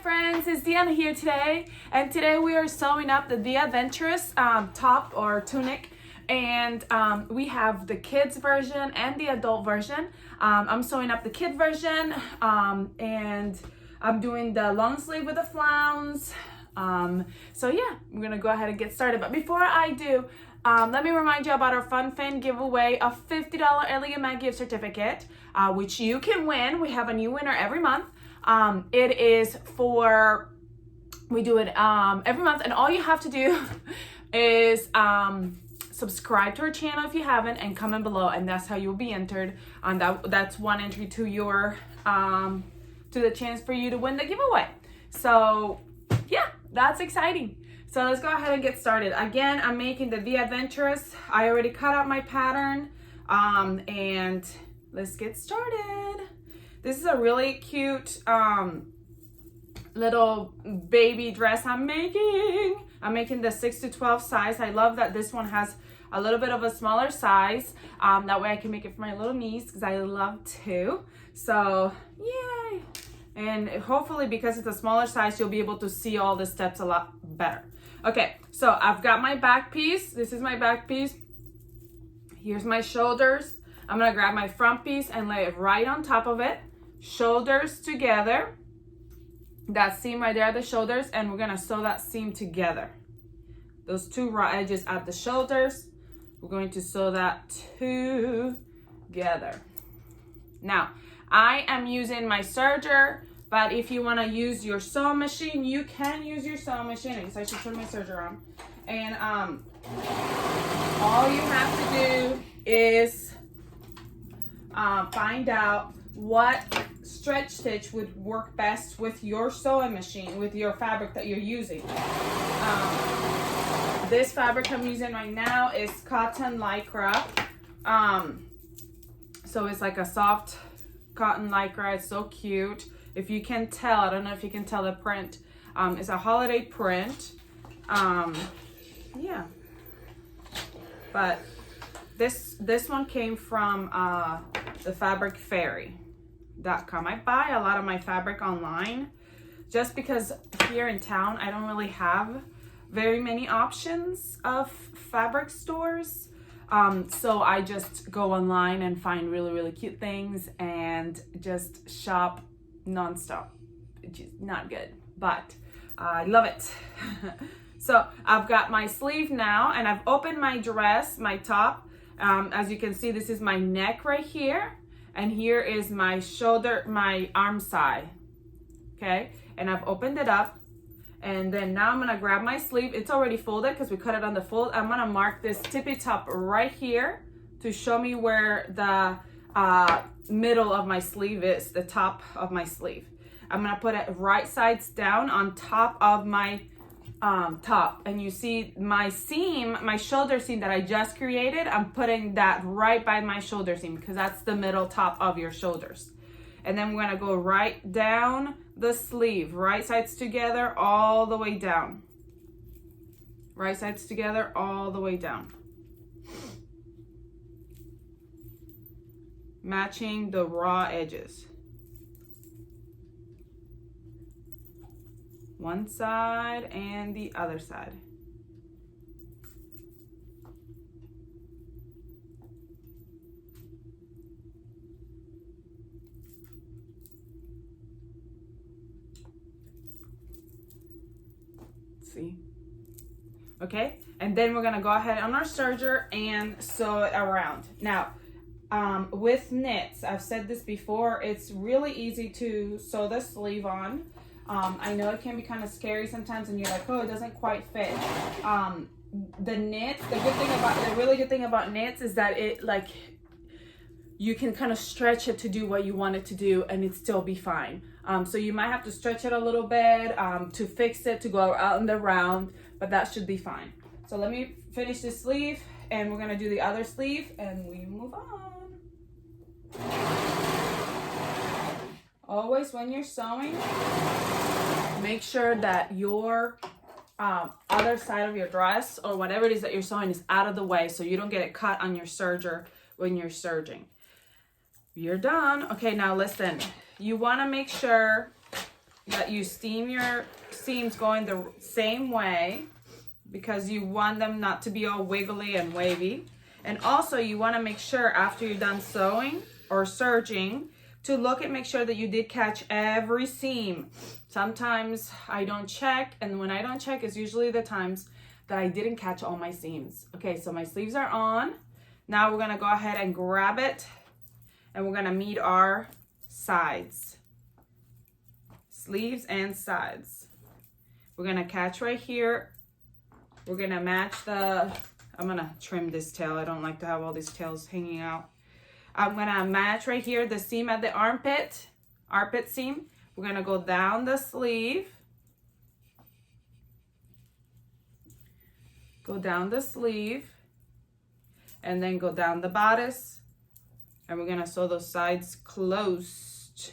friends, it's Deanna here today, and today we are sewing up the Be Adventurous top or tunic, and we have the kids version and the adult version. I'm sewing up the kid version, and I'm doing the long sleeve with the flounce. So yeah, we're gonna go ahead and get started. But before I do, let me remind you about our Fun Fan giveaway, a $50 Ellie and Matt gift certificate, which you can win. We have a new winner every month. It is for, we do it every month, and all you have to do is subscribe to our channel if you haven't, and comment below, and that's how you'll be entered. That's one entry to your to the chance for you to win the giveaway. So yeah, that's exciting. So let's go ahead and get started. Again, I'm making the Be Adventurous. I already cut out my pattern, and let's get started. This is a really cute little baby dress I'm making. I'm making the 6 to 12 size. I love that this one has a little bit of a smaller size. That way I can make it for my little niece because I love to. So yay! And hopefully because it's a smaller size, you'll be able to see all the steps a lot better. Okay, so I've got my back piece. This is my back piece. Here's my shoulders. I'm gonna grab my front piece and lay it right on top of it. Shoulders together. That seam right there at the shoulders, and we're gonna sew that seam together. Those two raw edges at the shoulders, we're going to sew that together. Now, I am using my serger, but if you wanna use your sewing machine, you can use your sewing machine. I guess I should turn my serger on. And all you have to do is find out what stretch stitch would work best with your sewing machine, with your fabric that you're using. This fabric I'm using right now is cotton lycra. So it's like a soft cotton lycra. It's so cute. If you can tell, I don't know if you can tell the print. It's a holiday print. Yeah. But this one came from the fabricfairy.com. I buy a lot of my fabric online just because here in town I don't really have very many options of fabric stores. So I just go online and find really cute things and just shop nonstop, which is not good, but I love it. So I've got my sleeve now, and I've opened my dress, my top. As you can see, this is my neck right here, and here is my shoulder, my arm side, okay? And I've opened it up, and then now I'm gonna grab my sleeve. It's already folded because we cut it on the fold. I'm gonna mark this tippy top right here to show me where the middle of my sleeve is, the top of my sleeve. I'm gonna put it right sides down on top of my top, and you see my seam, my shoulder seam that I just created. I'm putting that right by my shoulder seam because that's the middle top of your shoulders. And then we're gonna go right down the sleeve, right sides together all the way down. Right sides together all the way down. Matching the raw edges. One side and the other side. See? Okay, and then we're gonna go ahead on our serger and sew it around. Now, with knits, I've said this before, it's really easy to sew the sleeve on. I know it can be kind of scary sometimes, and you're like, oh, it doesn't quite fit. The knits, the really good thing about knits is that it, like, you can kind of stretch it to do what you want it to do, and it still be fine. So you might have to stretch it a little bit to fix it, to go out and around, but that should be fine. So let me finish this sleeve, and we're gonna do the other sleeve, and we move on. Always when you're sewing, make sure that your other side of your dress or whatever it is that you're sewing is out of the way so you don't get it cut on your serger when you're serging. You're done. Okay, now listen, you want to make sure that you steam your seams going the same way, because you want them not to be all wiggly and wavy. And also you want to make sure after you're done sewing or serging to look and make sure that you did catch every seam. Sometimes I don't check, and when I don't check, it's usually the times that I didn't catch all my seams. Okay, so my sleeves are on. Now we're gonna go ahead and grab it, and we're gonna meet our sides. Sleeves and sides. We're gonna catch right here. We're gonna match the, I'm gonna trim this tail. I don't like to have all these tails hanging out. I'm gonna match right here the seam at the armpit seam. We're gonna go down the sleeve. Go down the sleeve. And then go down the bodice. And we're gonna sew those sides closed.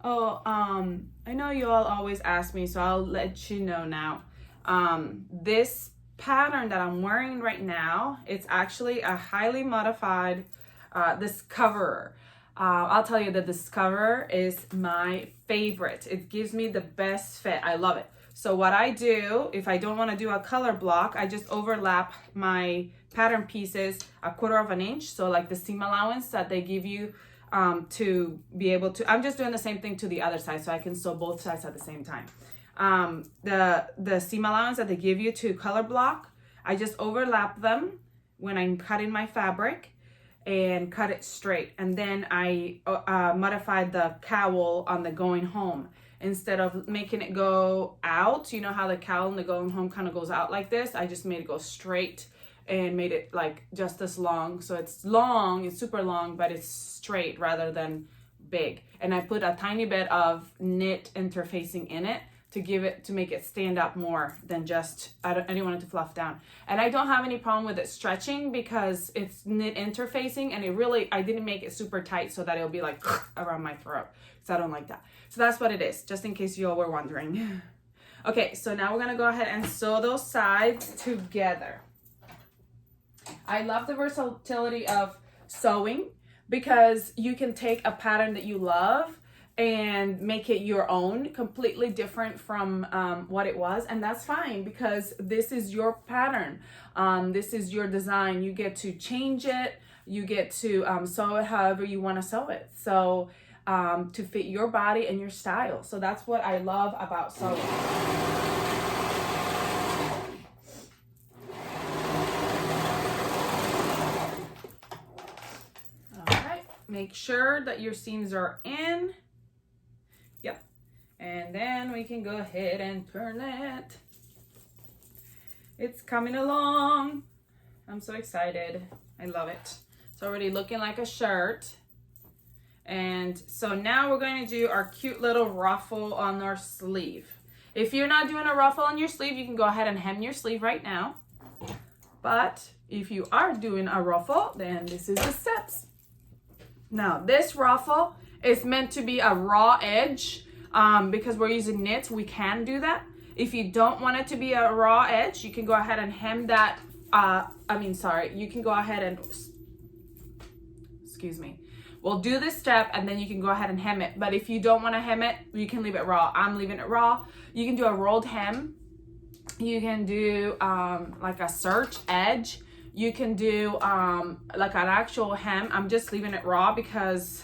Oh, I know you all always ask me, so I'll let you know now. This pattern that I'm wearing right now, it's actually a highly modified Discoverer. I'll tell you that Discoverer is my favorite. It gives me the best fit. I love it. So what I do, if I don't want to do a color block, I just overlap my pattern pieces 1/4 inch. So like the seam allowance that they give you to be able to, I'm just doing the same thing to the other side so I can sew both sides at the same time. The seam allowance that they give you to color block, I just overlap them when I'm cutting my fabric and cut it straight. And then I modified the cowl on the going home. Instead of making it go out, you know how the cowl in the going home kind of goes out like this, I just made it go straight and made it like just this long. So it's long, it's super long, but it's straight rather than big. And I put a tiny bit of knit interfacing in it to make it stand up more than just, I didn't want it to fluff down. And I don't have any problem with it stretching because it's knit interfacing, and I didn't make it super tight so that it'll be like around my throat, because I don't like that. So that's what it is, just in case you all were wondering. Okay, so now we're gonna go ahead and sew those sides together. I love the versatility of sewing because you can take a pattern that you love and make it your own, completely different from what it was. And that's fine, because this is your pattern. This is your design. You get to change it. You get to sew it however you want to sew it. So to fit your body and your style. So that's what I love about sewing. All right, make sure that your seams are in. Yep. And then we can go ahead and turn it. It's coming along. I'm so excited. I love it. It's already looking like a shirt. And so now we're going to do our cute little ruffle on our sleeve. If you're not doing a ruffle on your sleeve, you can go ahead and hem your sleeve right now. But if you are doing a ruffle, then this is the steps. Now, this ruffle is meant to be a raw edge. Because we're using knits, we can do that. If you don't want it to be a raw edge, you can go ahead and hem that. You can go ahead and, excuse me. We'll do this step and then you can go ahead and hem it. But if you don't want to hem it, you can leave it raw. I'm leaving it raw. You can do a rolled hem. You can do like a serge edge. You can do like an actual hem. I'm just leaving it raw because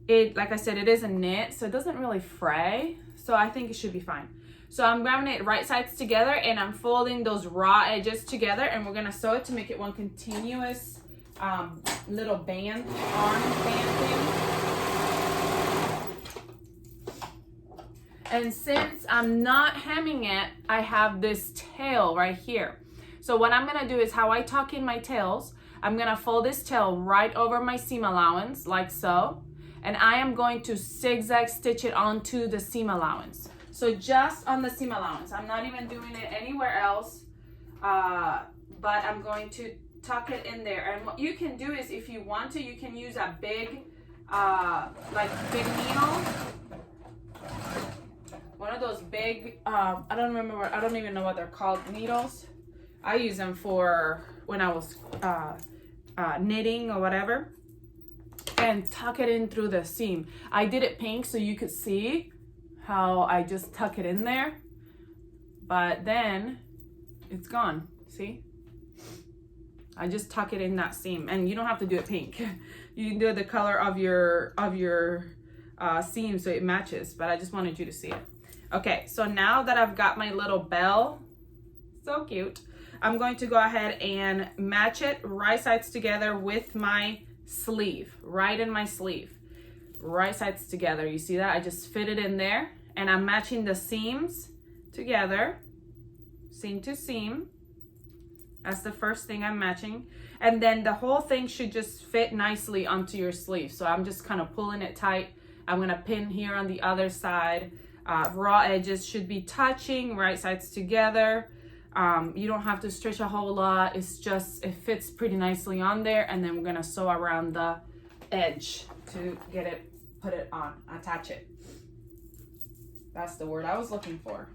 like I said, it is a knit, so it doesn't really fray. So I think it should be fine. So I'm grabbing it right sides together and I'm folding those raw edges together, and we're gonna sew it to make it one continuous little band, arm band thing. And since I'm not hemming it, I have this tail right here. So what I'm gonna do is how I tuck in my tails, I'm gonna fold this tail right over my seam allowance like so. And I am going to zigzag stitch it onto the seam allowance. So just on the seam allowance. I'm not even doing it anywhere else. But I'm going to tuck it in there. And what you can do is, if you want to, you can use a big, big needle. One of those big, I don't even know what they're called, needles. I use them for when I was knitting or whatever. And tuck it in through the seam. I did it pink so you could see, how I just tuck it in there, but then it's gone. See? I just tuck it in that seam, and you don't have to do it pink. You can do the color of your seam so it matches, but I just wanted you to see it. Okay, so now that I've got my little bell, so cute, I'm going to go ahead and match it right sides together with my sleeve, right in my sleeve, right sides together. You see that? I just fit it in there, and I'm matching the seams together, seam to seam. That's the first thing I'm matching. And then the whole thing should just fit nicely onto your sleeve. So I'm just kind of pulling it tight. I'm gonna pin here on the other side. Raw edges should be touching, right sides together. You don't have to stretch a whole lot. It's just, it fits pretty nicely on there. And then we're gonna sew around the edge to get it, put it on, attach it. That's the word I was looking for.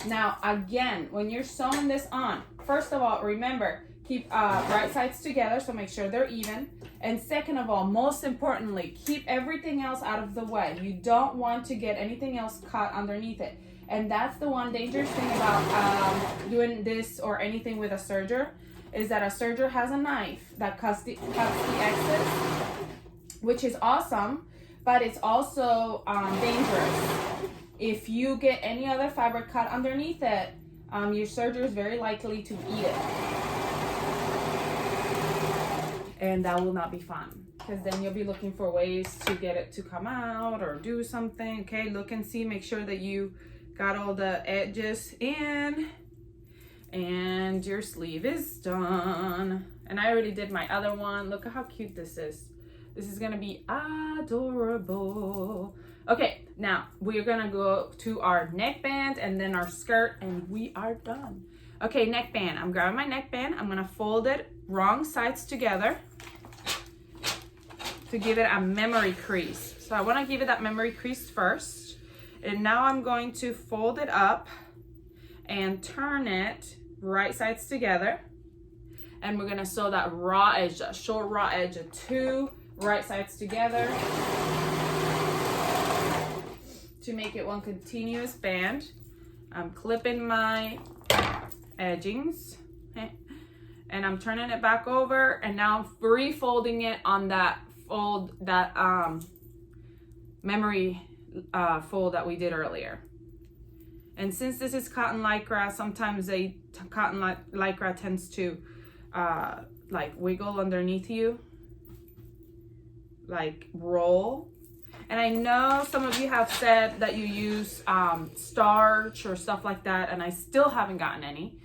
Now, again, when you're sewing this on, first of all, remember, keep right sides together, so make sure they're even. And second of all, most importantly, keep everything else out of the way. You don't want to get anything else caught underneath it. And that's the one dangerous thing about doing this or anything with a serger, is that a serger has a knife that cuts the excess, which is awesome, but it's also dangerous. If you get any other fabric cut underneath it, your serger is very likely to eat it. And that will not be fun, because then you'll be looking for ways to get it to come out or do something. Okay, look and see, make sure that you got all the edges in, and your sleeve is done. And I already did my other one. Look at how cute this is. This is gonna be adorable. Okay, now we're gonna go to our neckband and then our skirt, and we are done. Okay, neckband. I'm grabbing my neckband. I'm gonna fold it wrong sides together to give it a memory crease. So I wanna give it that memory crease first. And now I'm going to fold it up and turn it right sides together. And we're gonna sew that raw edge, that short raw edge of two right sides together to make it one continuous band. I'm clipping my edgings, and I'm turning it back over, and now I'm refolding it on that fold, that memory fold that we did earlier. And since this is cotton lycra, sometimes cotton lycra tends to like wiggle underneath you, like roll. And I know some of you have said that you use starch or stuff like that, and I still haven't gotten any.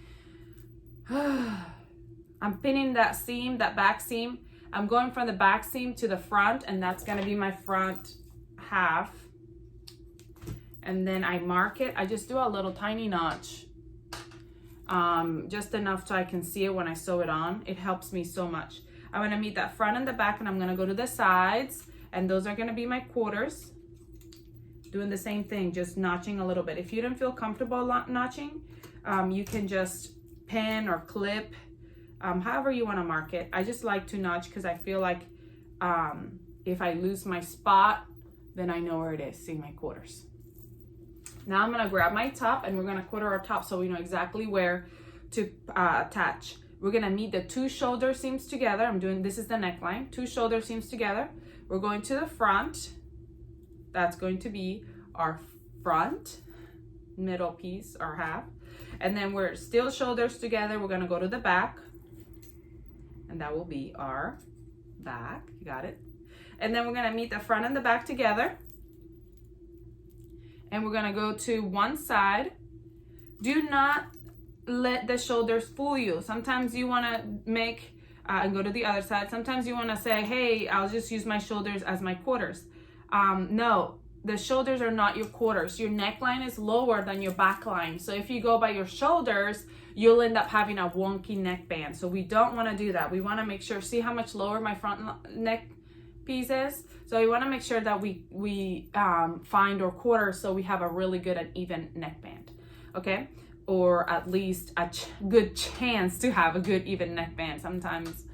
I'm pinning that seam, that back seam. I'm going from the back seam to the front, and that's gonna be my front half. And then I mark it. I just do a little tiny notch, just enough so I can see it when I sew it on. It helps me so much. I'm gonna meet that front and the back, and I'm gonna go to the sides, and those are gonna be my quarters. Doing the same thing, just notching a little bit. If you don't feel comfortable notching, you can just pin or clip, however you wanna mark it. I just like to notch because I feel like if I lose my spot, then I know where it is. See my quarters. Now I'm gonna grab my top, and we're gonna quarter our top so we know exactly where to attach. We're gonna meet the two shoulder seams together. This is the neckline, two shoulder seams together. We're going to the front. That's going to be our front middle piece, or half. And then we're still shoulders together. We're gonna go to the back, and that will be our back. You got it? And then we're gonna meet the front and the back together. And we're gonna go to one side. Do not let the shoulders fool you. Sometimes you wanna make, and go to the other side. Sometimes you wanna say, hey, I'll just use my shoulders as my quarters. No, the shoulders are not your quarters. Your neckline is lower than your back line. So if you go by your shoulders, you'll end up having a wonky neckband. So we don't wanna do that. We wanna make sure, see how much lower my front neck piece is? So we wanna make sure that we find our quarters so we have a really good and even neckband, okay? Or at least a good chance to have a good even neckband. Sometimes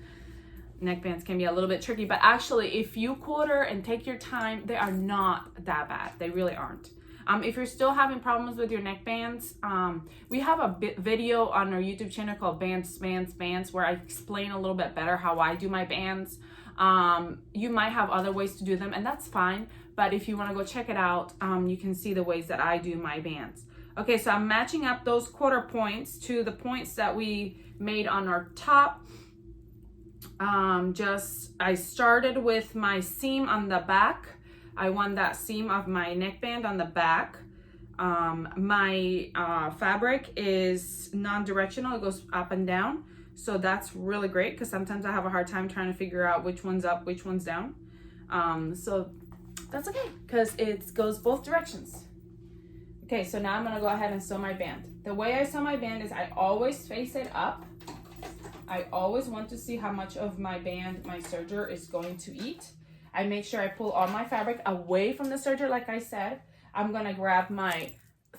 neckbands can be a little bit tricky, but actually if you quarter and take your time, they are not that bad. They really aren't. If you're still having problems with your neck bands, we have a video on our YouTube channel called Bands where I explain a little bit better how I do my bands. You might have other ways to do them, and that's fine, but if you want to go check it out, you can see the ways that I do my bands. Okay, so I'm matching up those quarter points to the points that we made on our top. I started with my seam on the back. I want that seam of my neckband on the back. My fabric is non-directional, it goes up and down. So that's really great because sometimes I have a hard time trying to figure out which one's up, which one's down. So that's okay because it goes both directions. Okay, so now I'm gonna go ahead and sew my band. The way I sew my band is I always face it up. I always want to see how much of my band my serger is going to eat. I make sure I pull all my fabric away from the serger like I said. I'm gonna grab my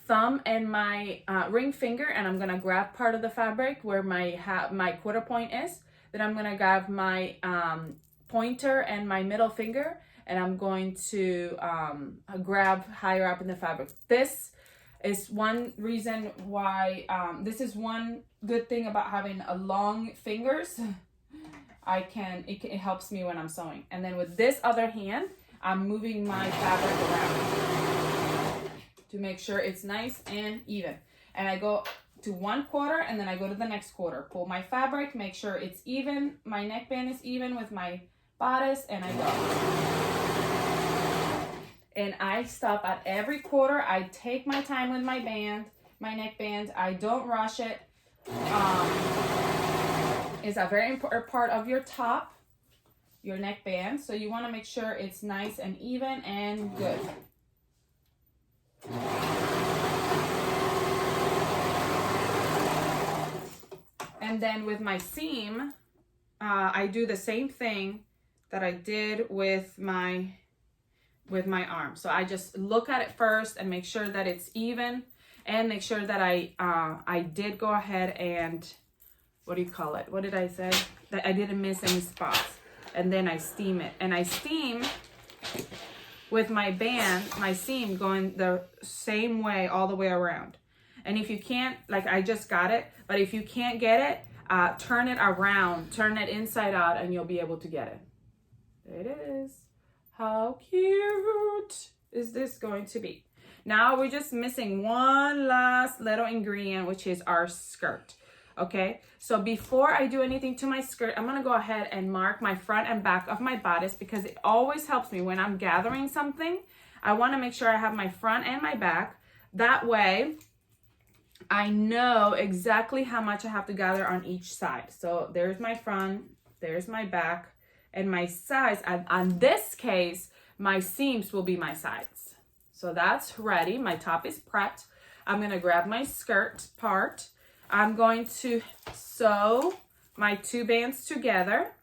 thumb and my ring finger and I'm gonna grab part of the fabric where my quarter point is. Then I'm gonna grab my pointer and my middle finger and I'm going to grab higher up in the fabric. This is one reason why, this is one good thing about having long fingers. It helps me when I'm sewing. And then with this other hand, I'm moving my fabric around to make sure it's nice and even. And I go to one quarter and then I go to the next quarter. Pull my fabric, make sure it's even, my neckband is even with my bodice, and I go. And I stop at every quarter. I take my time with my band, my neckband. I don't rush it. Is a very important part of your top, your neckband. So you want to make sure it's nice and even and good. And then with my seam, I do the same thing that I did with my arm. So I just look at it first and make sure that it's even, and make sure that I did go ahead and, what do you call it? What did I say? That I didn't miss any spots. And then I steam it. And I steam with my band, my seam going the same way all the way around. And if you can't, like I just got it, but if you can't get it, turn it around, turn it inside out, and you'll be able to get it. There it is. How cute is this going to be? Now we're just missing one last little ingredient, which is our skirt. Okay, so before I do anything to my skirt, I'm gonna go ahead and mark my front and back of my bodice because it always helps me when I'm gathering something. I wanna make sure I have my front and my back. That way, I know exactly how much I have to gather on each side. So there's my front, there's my back, and my sides. On this case, my seams will be my sides. So that's ready. My top is prepped. I'm gonna grab my skirt part. I'm going to sew my two bands together.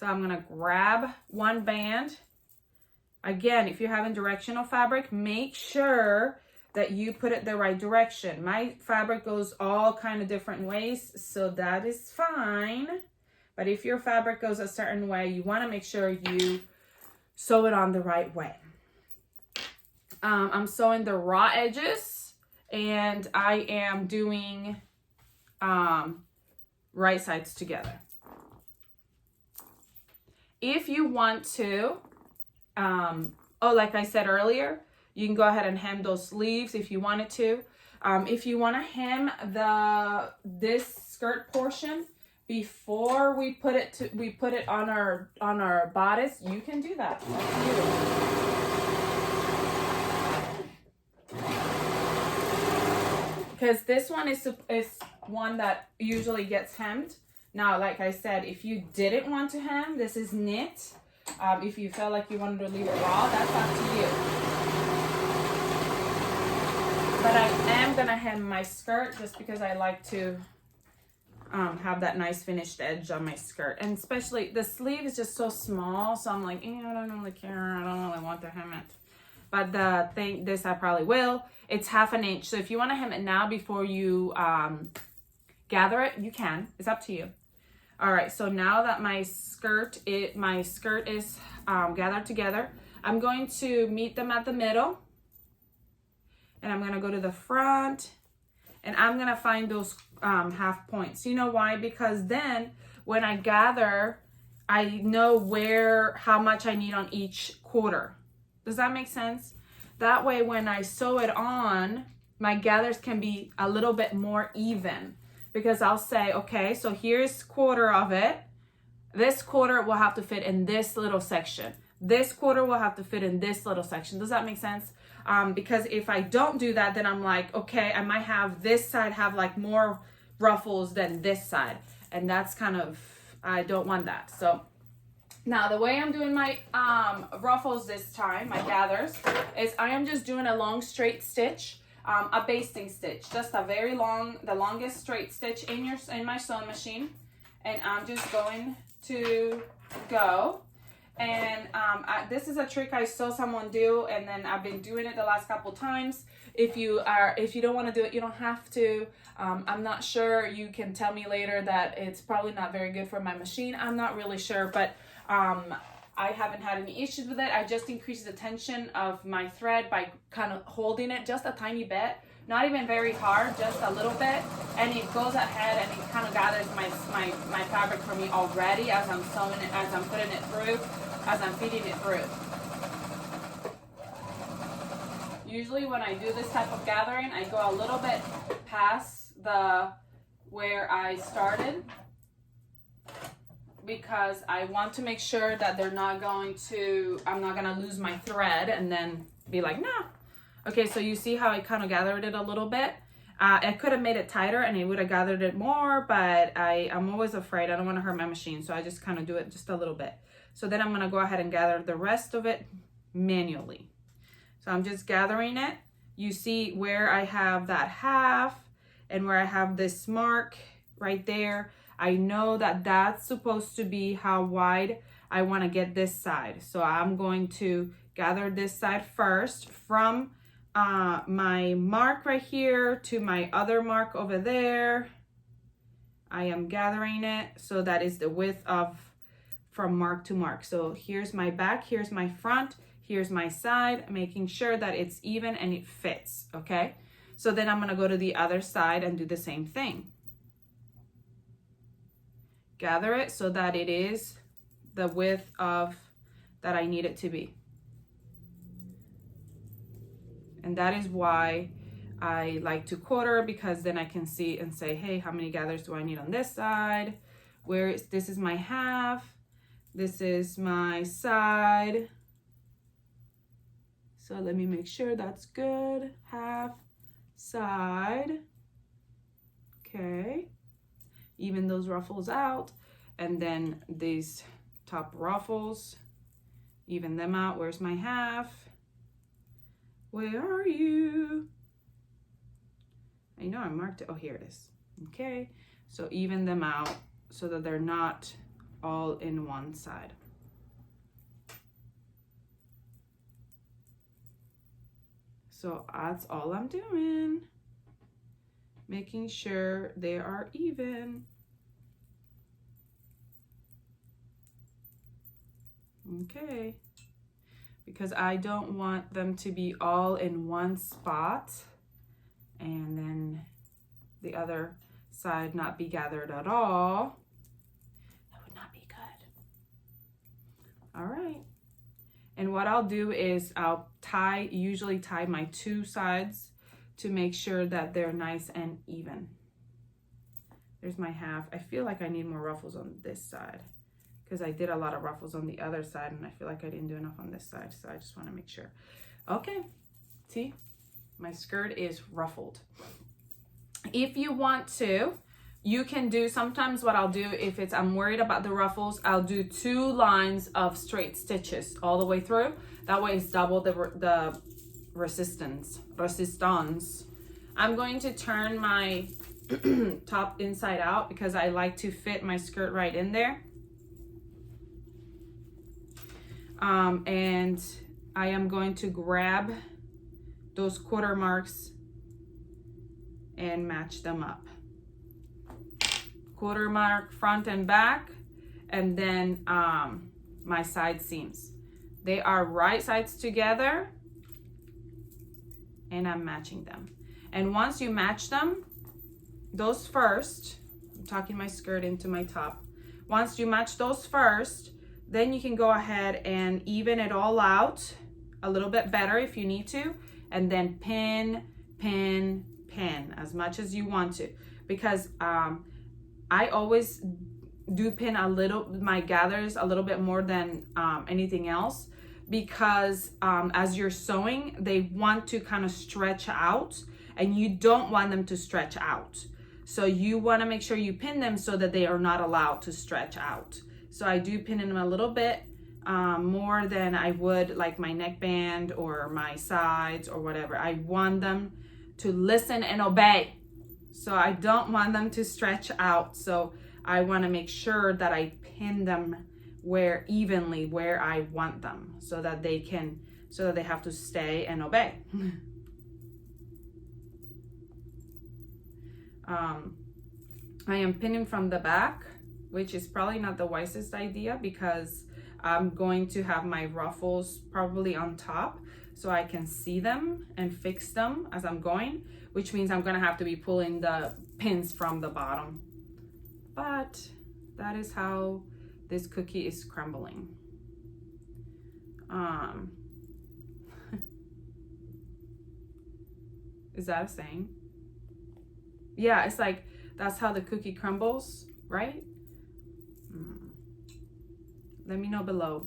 So I'm gonna grab one band. Again, if you're having directional fabric, make sure that you put it the right direction. My fabric goes all kind of different ways, so that is fine. But if your fabric goes a certain way, you wanna make sure you sew it on the right way. I'm sewing the raw edges and I am doing right sides together. If you want to, like I said earlier, you can go ahead and hem those sleeves if you wanted to. If you want to hem this skirt portion before we put it on our bodice, you can do that. Because this one is one that usually gets hemmed. Now, like I said, if you didn't want to hem, this is knit. If you felt like you wanted to leave it raw, that's up to you. But I am gonna hem my skirt just because I like to have that nice finished edge on my skirt. And especially the sleeve is just so small, so I'm like, I don't really care. I don't really want to hem it. But this I probably will. It's 1/2 inch. So if you want to hem it now before you gather it, you can. It's up to you. All right. So now that my skirt is gathered together, I'm going to meet them at the middle. and I'm gonna go to the front, and I'm gonna find those half points. You know why? Because then when I gather, I know how much I need on each quarter. Does that make sense? That way when I sew it on, my gathers can be a little bit more even, because I'll say, okay, so here's quarter of it. This quarter will have to fit in this little section. This quarter will have to fit in this little section. Does that make sense? Because if I don't do that, then I'm like, okay, I might have this side have like more ruffles than this side. And that's kind of, I don't want that. So now the way I'm doing my ruffles this time, my gathers, is I am just doing a long straight stitch, a basting stitch, just a very long, the longest straight stitch in my sewing machine. And I'm just going to go. And this is a trick I saw someone do, and then I've been doing it the last couple times. If you don't want to do it, you don't have to. I'm not sure. You can tell me later that it's probably not very good for my machine. I'm not really sure, but I haven't had any issues with it. I just increase the tension of my thread by kind of holding it just a tiny bit. Not even very hard, just a little bit, and it goes ahead and it kind of gathers my fabric for me already as I'm sewing it, as I'm putting it through, as I'm feeding it through. Usually when I do this type of gathering, I go a little bit past where I started, because I want to make sure that I'm not gonna lose my thread and then be like, no. Okay, so you see how I kind of gathered it a little bit? I could have made it tighter and it would have gathered it more, but I'm always afraid. I don't want to hurt my machine, so I just kind of do it just a little bit. So then I'm going to go ahead and gather the rest of it manually. So I'm just gathering it. You see where I have that half and where I have this mark right there. I know that that's supposed to be how wide I want to get this side. So I'm going to gather this side first from my mark right here to my other mark over there. I am gathering it so that is the width from mark to mark. So here's my back, here's my front, here's my side, making sure that it's even and it fits, okay? So then I'm gonna go to the other side and do the same thing. Gather it so that it is the width that I need it to be. And that is why I like to quarter, because then I can see and say, hey, how many gathers do I need on this side? This is my half, this is my side. So let me make sure that's good. Half, side. Okay. Even those ruffles out. And then these top ruffles, even them out. Where's my half? Where are you? I know I marked it. Oh, here it is. Okay, so even them out so that they're not all in one side. So that's all I'm doing. Making sure they are even. Okay. Because I don't want them to be all in one spot and then the other side not be gathered at all. That would not be good. All right. And what I'll do is I'll usually tie my two sides to make sure that they're nice and even. There's my half. I feel like I need more ruffles on this side, because I did a lot of ruffles on the other side and I feel like I didn't do enough on this side. So I just want to make sure. Okay, see, my skirt is ruffled. If you want to, you can do, sometimes what I'll do, if I'm worried about the ruffles, I'll do 2 lines of straight stitches all the way through. That way it's double the resistance. I'm going to turn my top inside out because I like to fit my skirt right in there. And I am going to grab those quarter marks and match them up. Quarter mark front and back, and then my side seams. They are right sides together, and I'm matching them. And once you match them, those first, I'm tucking my skirt into my top. Once you match those first, then you can go ahead and even it all out a little bit better if you need to, and then pin, pin, pin as much as you want to, because I always do pin my gathers a little bit more than anything else, because as you're sewing, they want to kind of stretch out, and you don't want them to stretch out. So you want to make sure you pin them so that they are not allowed to stretch out. So I do pin them a little bit more than I would like my neckband or my sides or whatever. I want them to listen and obey. So I don't want them to stretch out. So I want to make sure that I pin them evenly where I want them, so that they have to stay and obey. I am pinning from the back, which is probably not the wisest idea, because I'm going to have my ruffles probably on top so I can see them and fix them as I'm going, which means I'm gonna have to be pulling the pins from the bottom. But that is how this cookie is crumbling. Is that a saying? Yeah, it's like, that's how the cookie crumbles, right? Let me know below.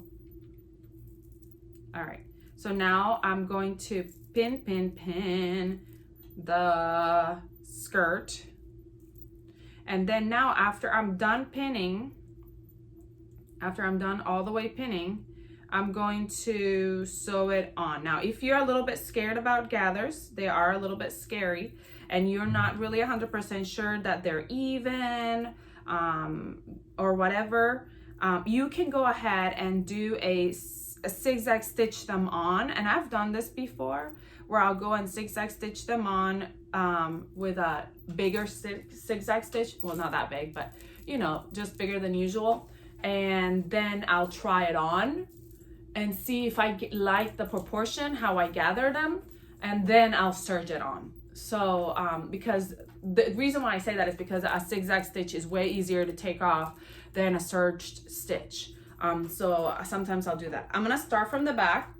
All right, so now I'm going to pin, pin, pin the skirt. And then now after I'm done pinning, after I'm done all the way pinning, I'm going to sew it on. Now, if you're a little bit scared about gathers, they are a little bit scary, and you're not really 100% sure that they're even or whatever, you can go ahead and do a zigzag stitch them on. And I've done this before, where I'll go and zigzag stitch them on with a bigger zigzag stitch. Well, not that big, but you know, just bigger than usual. And then I'll try it on and see if I like the proportion, how I gather them, and then I'll serge it on. So because the reason why I say that is because a zigzag stitch is way easier to take off than a serged stitch. So sometimes I'll do that. I'm gonna start from the back,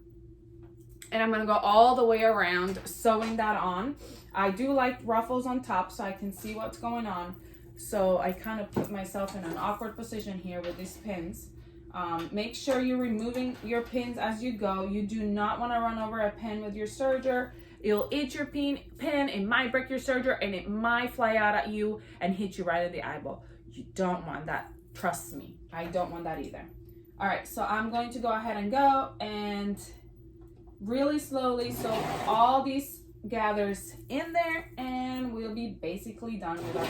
and I'm gonna go all the way around sewing that on. I do like ruffles on top so I can see what's going on. So I kind of put myself in an awkward position here with these pins. Make sure you're removing your pins as you go. You do not want to run over a pin with your serger. It'll eat your pin, it might break your serger, and it might fly out at you and hit you right in the eyeball. You don't want that. Trust me, I don't want that either. All right, so I'm going to go ahead and go and really slowly sew all these gathers in there, and we'll be basically done with our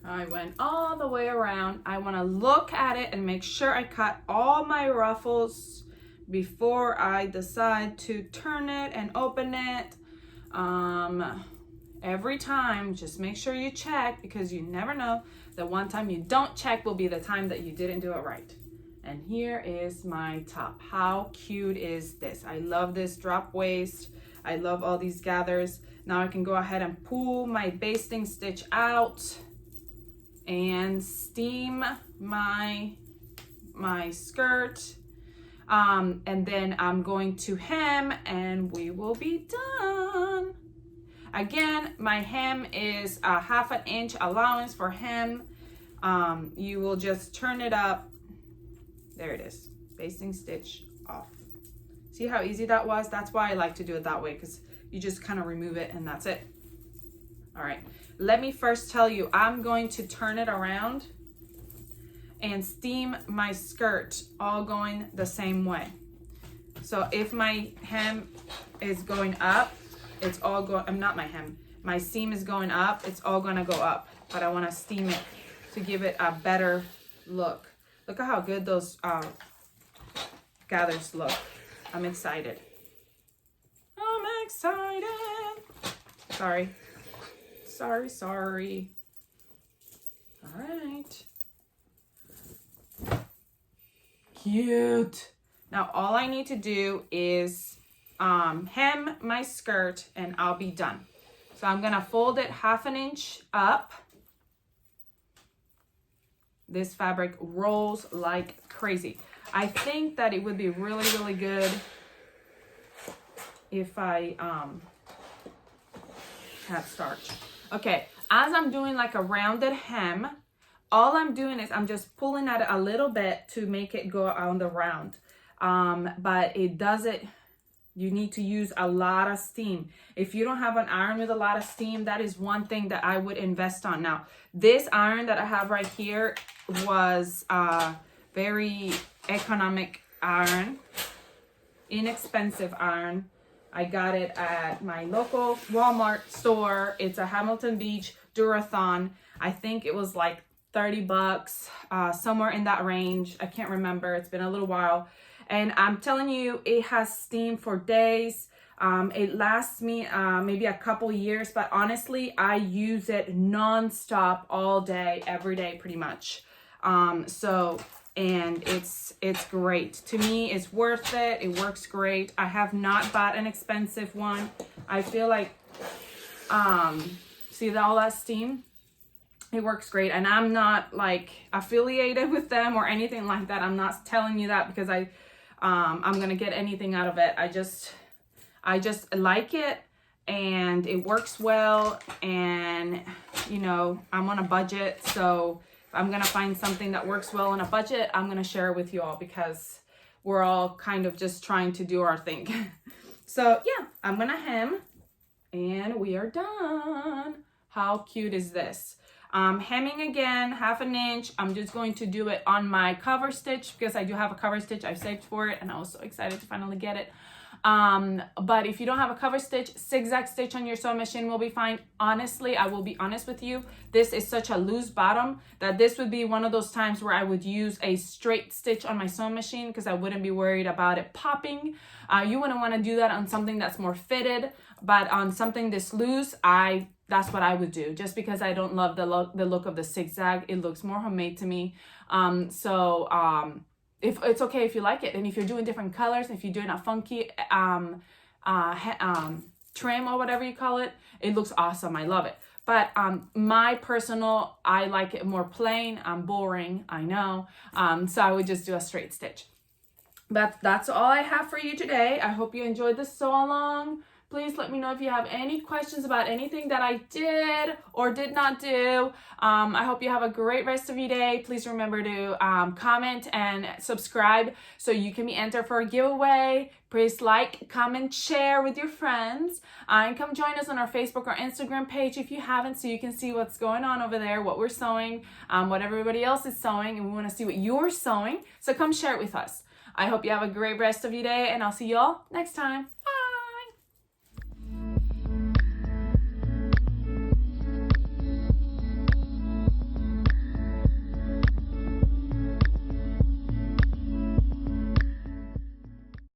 I went all the way around. I want to look at it and make sure I cut all my ruffles before I decide to turn it and open it. Every time, just make sure you check, because you never know. The one time you don't check will be the time that you didn't do it right. And here is my top. How cute is this? I love this drop waist. I love all these gathers. Now I can go ahead and pull my basting stitch out and steam my skirt. And then I'm going to hem, and we will be done. Again, my hem is a 1/2 inch allowance for hem. You will just turn it up. There it is, basting stitch off. See how easy that was? That's why I like to do it that way, because you just kind of remove it and that's it. All right, let me first tell you, I'm going to turn it around and steam my skirt, all going the same way. So if my hem is going up, it's all going, not my hem, my seam is going up, it's all gonna go up, but I wanna steam it to give it a better look. Look at how good those gathers look. I'm excited. I'm excited. Sorry. All right. Cute. Now all I need to do is hem my skirt and I'll be done. So I'm gonna fold it 1/2 inch up. This fabric rolls like crazy. I think that it would be really, really good if I had starch. Okay, as I'm doing like a rounded hem, all I'm doing is I'm just pulling at it a little bit to make it go on the round. But it doesn't, you need to use a lot of steam. If you don't have an iron with a lot of steam, that is one thing that I would invest on. Now, this iron that I have right here was very economic iron, inexpensive iron. I got it at my local Walmart store. It's a Hamilton Beach Durathon. I think it was like 30 bucks, somewhere in that range. I can't remember. It's been a little while. And I'm telling you, it has steam for days. It lasts me maybe a couple years, but honestly, I use it nonstop all day, every day, pretty much. And it's great. To me, it's worth it. It works great. I have not bought an expensive one. I feel like, see all that steam? It works great. And I'm not like affiliated with them or anything like that. I'm not telling you that because I'm going to get anything out of it. I just like it and it works well. And, you know, I'm on a budget. So I'm going to find something that works well on a budget. I'm going to share it with you all because we're all kind of just trying to do our thing. So yeah, I'm going to hem and we are done. How cute is this? Hemming again, 1/2 inch. I'm just going to do it on my cover stitch because I do have a cover stitch. I saved for it and I was so excited to finally get it. But if you don't have a cover stitch, zigzag stitch on your sewing machine will be fine. Honestly, I will be honest with you. This is such a loose bottom that this would be one of those times where I would use a straight stitch on my sewing machine because I wouldn't be worried about it popping. You wouldn't want to do that on something that's more fitted, but on something this loose, that's what I would do just because I don't love the look of the zigzag. It looks more homemade to me. If it's okay if you like it, and if you're doing different colors, if you're doing a funky trim or whatever you call it, it looks awesome. I love it. But I like it more plain. I'm boring, I know. So I would just do a straight stitch. But that's all I have for you today. I hope you enjoyed this sew along. Please let me know if you have any questions about anything that I did or did not do. I hope you have a great rest of your day. Please remember to comment and subscribe so you can be entered for a giveaway. Please like, comment, share with your friends. And come join us on our Facebook or Instagram page if you haven't, so you can see what's going on over there, what we're sewing, what everybody else is sewing, and we want to see what you're sewing. So come share it with us. I hope you have a great rest of your day, and I'll see you all next time.